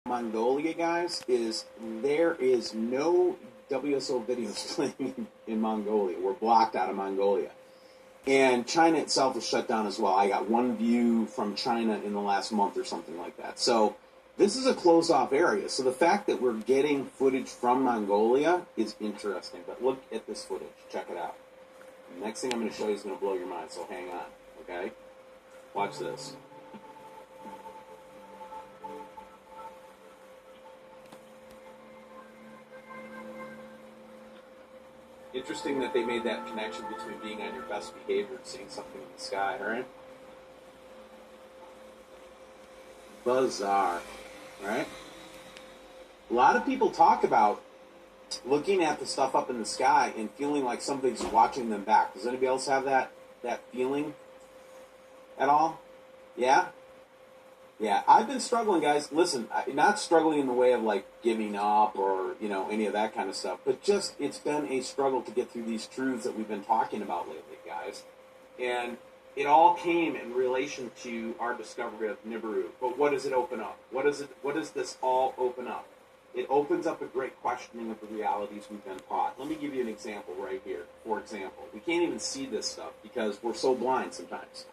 Mongolia, guys, is there is no WSO videos playing in Mongolia. We're blocked out of Mongolia. And China itself is shut down as well. I got one view from China in the last month or something like that. So this is a closed-off area. So the fact that we're getting footage from Mongolia is interesting. But look at this footage. Check it out. The next thing I'm going to show you is going to blow your mind, so hang on, okay? Watch this. Interesting that they made that connection between being on your best behavior and seeing something in the sky, right? Bizarre, right? A lot of people talk about looking at the stuff up in the sky and feeling like something's watching them back. Does anybody else have that feeling at all? Yeah? Yeah, I've been struggling, guys. Listen, not struggling in the way of like giving up or, any of that kind of stuff, but just it's been a struggle to get through these truths that we've been talking about lately, guys. And it all came in relation to our discovery of Nibiru. But what does it open up? What does this all open up? It opens up a great questioning of the realities we've been taught. Let me give you an example right here. For example, we can't even see this stuff because we're so blind sometimes.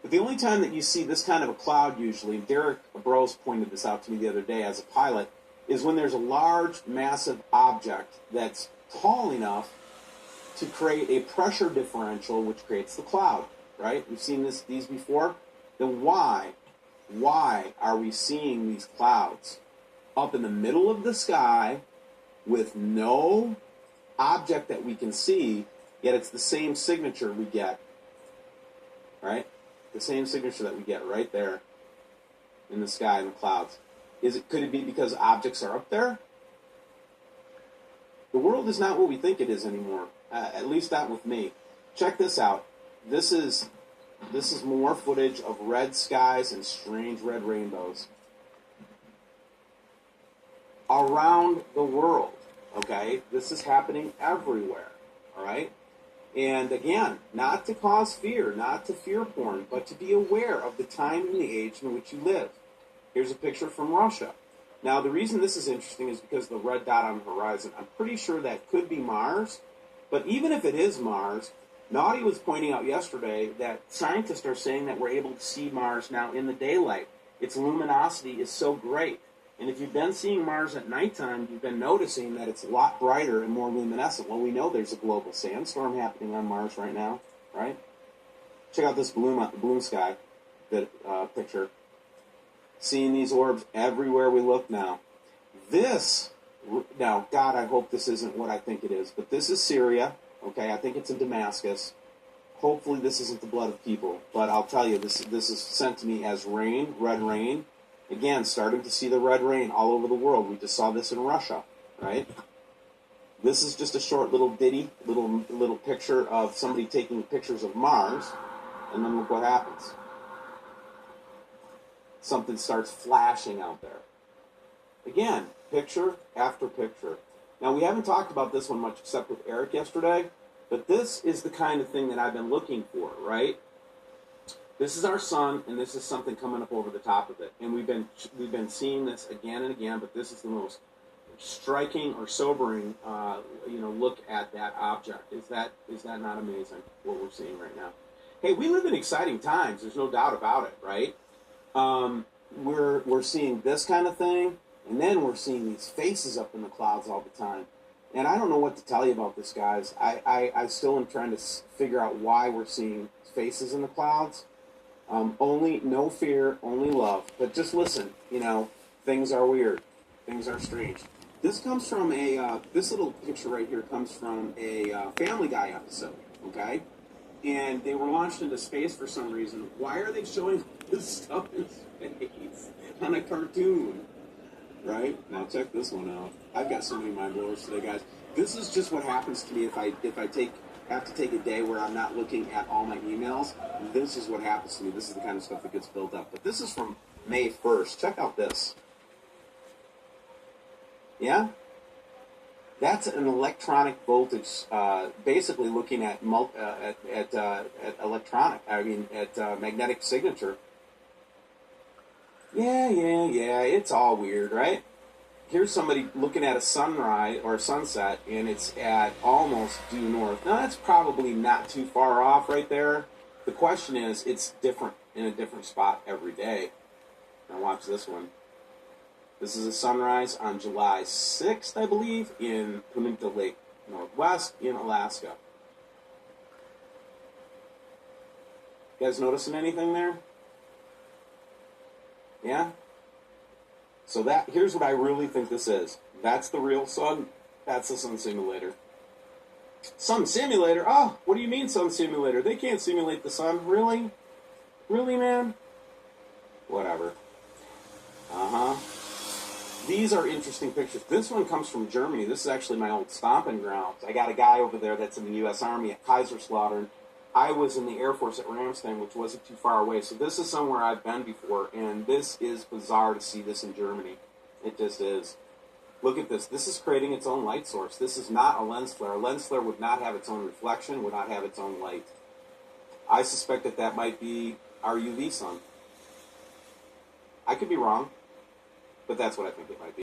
But the only time that you see this kind of a cloud usually, Derek Bros pointed this out to me the other day as a pilot, is when there's a large, massive object that's tall enough to create a pressure differential which creates the cloud, right? We've seen these before. Then why are we seeing these clouds up in the middle of the sky with no object that we can see, yet it's the same signature we get, right? The same signature that we get right there in the sky in the clouds. Could it be because objects are up there? The world is not what we think it is anymore. At least not with me. Check this out. This is more footage of red skies and strange red rainbows around the world. Okay? This is happening everywhere. All right? And again, not to cause fear, not to fear porn, but to be aware of the time and the age in which you live. Here's a picture from Russia. Now, the reason this is interesting is because the red dot on the horizon, I'm pretty sure that could be Mars. But even if it is Mars, Naughty was pointing out yesterday that scientists are saying that we're able to see Mars now in the daylight. Its luminosity is so great. And if you've been seeing Mars at nighttime, you've been noticing that it's a lot brighter and more luminescent. Well, we know there's a global sandstorm happening on Mars right now, right? Check out this bloom sky picture. Seeing these orbs everywhere we look now. Now, God, I hope this isn't what I think it is, but this is Syria, okay? I think it's in Damascus. Hopefully this isn't the blood of people, but I'll tell you, this is sent to me as rain, red rain. Again, starting to see the red rain all over the world. We just saw this in Russia, right? This is just a short little ditty, little picture of somebody taking pictures of Mars, and then look what happens. Something starts flashing out there. Again, picture after picture. Now, we haven't talked about this one much except with Eric yesterday, but this is the kind of thing that I've been looking for, right? This is our sun, and this is something coming up over the top of it. And we've been seeing this again and again, but this is the most striking or sobering, look at that object. Is that not amazing, what we're seeing right now? Hey, we live in exciting times. There's no doubt about it, right? We're seeing this kind of thing, and then we're seeing these faces up in the clouds all the time. And I don't know what to tell you about this, guys. I still am trying to figure out why we're seeing faces in the clouds. Only no fear, only love. But just listen, things are weird. Things are strange. This comes from this little picture right here comes from a Family Guy episode, okay? And they were launched into space for some reason. Why are they showing this stuff in space on a cartoon? Right? Now check this one out. I've got so many mind blowers today, guys. This is just what happens to me if I have to take a day where I'm not looking at all my emails. This is what happens to me. This is the kind of stuff that gets built up. But this is from May 1st. Check out this. Yeah? That's an electronic voltage, basically looking at magnetic signature. Yeah. It's all weird, right? Here's somebody looking at a sunrise or a sunset, and it's at almost due north. Now, that's probably not too far off right there. The question is, it's different in a different spot every day. Now, watch this one. This is a sunrise on July 6th, I believe, in Peninsula Lake Northwest in Alaska. You guys noticing anything there? Yeah? So here's what I really think this is. That's the real sun. That's the sun simulator. Sun simulator? Oh, what do you mean sun simulator? They can't simulate the sun. Really? Really, man? Whatever. Uh-huh. These are interesting pictures. This one comes from Germany. This is actually my old stomping grounds. I got a guy over there that's in the U.S. Army at Kaiserslautern. I was in the Air Force at Ramstein, which wasn't too far away. So this is somewhere I've been before, and this is bizarre to see this in Germany. It just is. Look at this. This is creating its own light source. This is not a lens flare. A lens flare would not have its own reflection, would not have its own light. I suspect that might be our UV sun. I could be wrong, but that's what I think it might be.